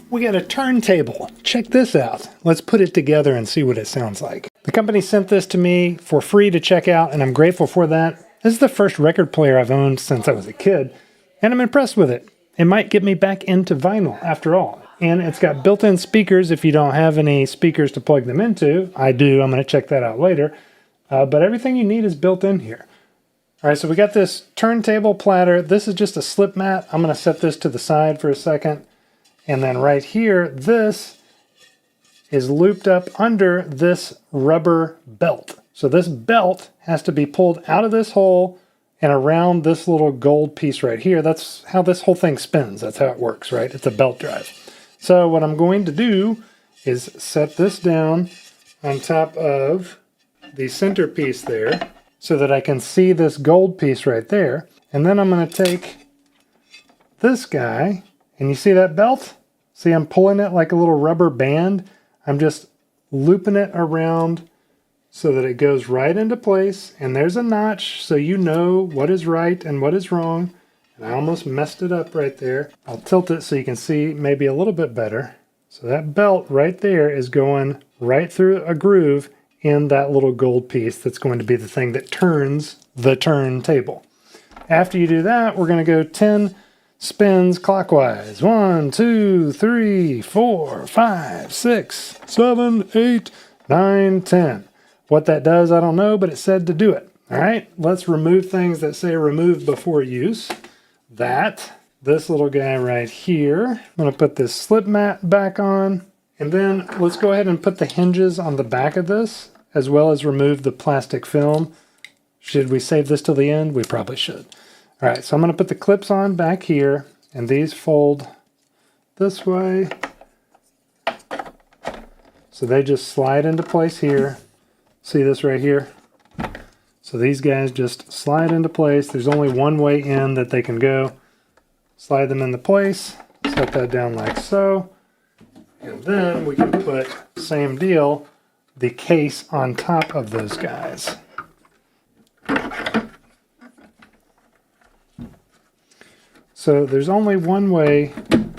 We got a turntable. Check this out. Let's put it together and see what it sounds like. The company sent this to me for free to check out, and I'm grateful for that. This is the first record player I've owned since I was a kid, and I'm impressed with it. It might get me back into vinyl after all. And it's got built-in speakers if you don't have any speakers to plug them into. I do. I'm going to check that out later. But everything you need is built in here. All right, so we got this turntable platter. This is just a slip mat. I'm going to set this to the side for a second. And then right here, this is looped up under this rubber belt. So this belt has to be pulled out of this hole and around this little gold piece right here. That's how this whole thing spins. That's how it works, right? It's a belt drive. So what I'm going to do is set this down on top of the center piece there so that I can see this gold piece right there. And then I'm going to take this guy, and you see that belt? See, I'm pulling it like a little rubber band. I'm just looping it around so that it goes right into place. And there's a notch so you know what is right and what is wrong. And I almost messed it up right there. I'll tilt it so you can see maybe a little bit better. So that belt right there is going right through a groove in that little gold piece that's going to be the thing that turns the turntable. After you do that, we're going to go 10 spins clockwise. 1, 2, 3, 4, 5, 6, 7, 8, 9, 10. What that does, I don't know, but it said to do it. All right, let's remove things that say remove before use. This little guy right here. I'm going to put this slip mat back on. And then let's go ahead and put the hinges on the back of this, as well as remove the plastic film. Should we save this till the end? We probably should. All right, so I'm going to put the clips on back here, and these fold this way. So they just slide into place here. See this right here? So these guys just slide into place. There's only one way in that they can go. Slide them into place, set that down like so. And then we can put, same deal, the case on top of those guys. So there's only one way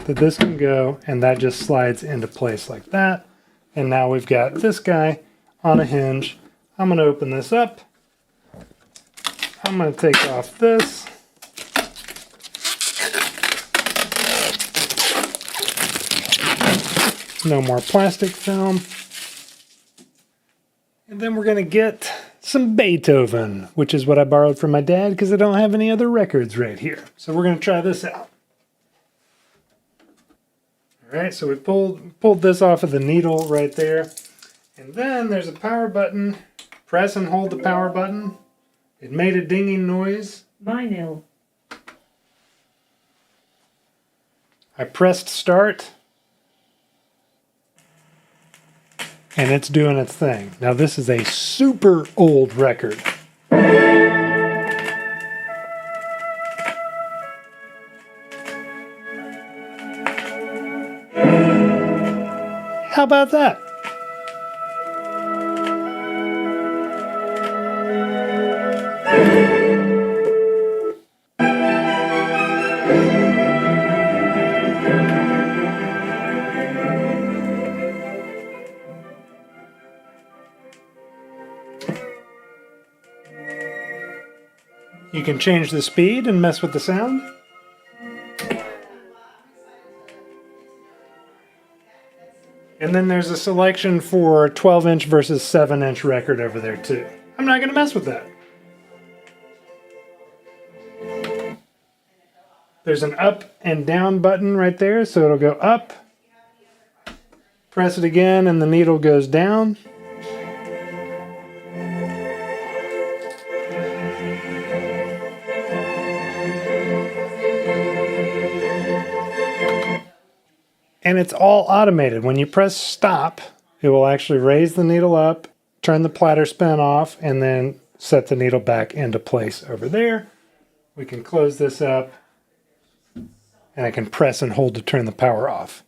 that this can go, and that just slides into place like that. And now we've got this guy on a hinge. I'm going to open this up. I'm going to take off this. No more plastic film. And then we're going to get some Beethoven, which is what I borrowed from my dad because I don't have any other records right here. So we're going to try this out. All right, so we pulled this off of the needle right there. And then there's a power button. Press and hold the power button. It made a dinging noise. Vinyl. I pressed start. And it's doing its thing. Now this is a super old record. How about that? You can change the speed and mess with the sound. And then there's a selection for 12-inch versus 7-inch record over there too. I'm not going to mess with that. There's an up and down button right there, so it'll go up. Press it again and the needle goes down. And it's all automated. When you press stop, it will actually raise the needle up, turn the platter spin off, and then set the needle back into place over there. We can close this up, and I can press and hold to turn the power off.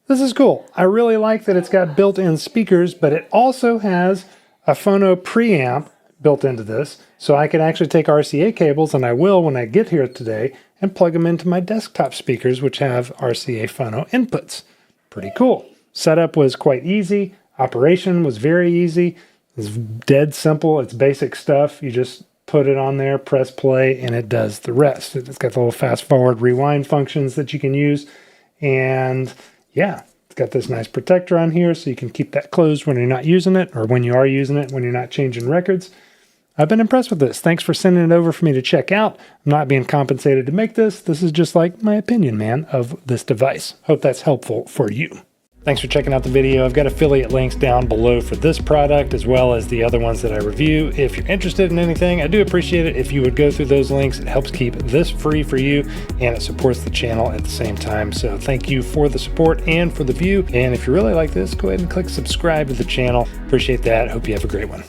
This is cool. I really like that it's got built-in speakers, but it also has a Phono preamp built into this, so I can actually take RCA cables, and I will when I get here today, and plug them into my desktop speakers, which have RCA Phono inputs. Pretty cool. Setup was quite easy. Operation was very easy. It's dead simple. It's basic stuff. You just put it on there, press play, and it does the rest. It's got the little fast forward rewind functions that you can use. And yeah, it's got this nice protector on here so you can keep that closed when you're not using it, or when you are using it, when you're not changing records. I've been impressed with this. Thanks for sending it over for me to check out. I'm not being compensated to make this. This is just like my opinion, man, of this device. Hope that's helpful for you. Thanks for checking out the video. I've got affiliate links down below for this product as well as the other ones that I review. If you're interested in anything, I do appreciate it if you would go through those links. It helps keep this free for you and it supports the channel at the same time. So thank you for the support and for the view. And if you really like this, go ahead and click subscribe to the channel. Appreciate that. Hope you have a great one.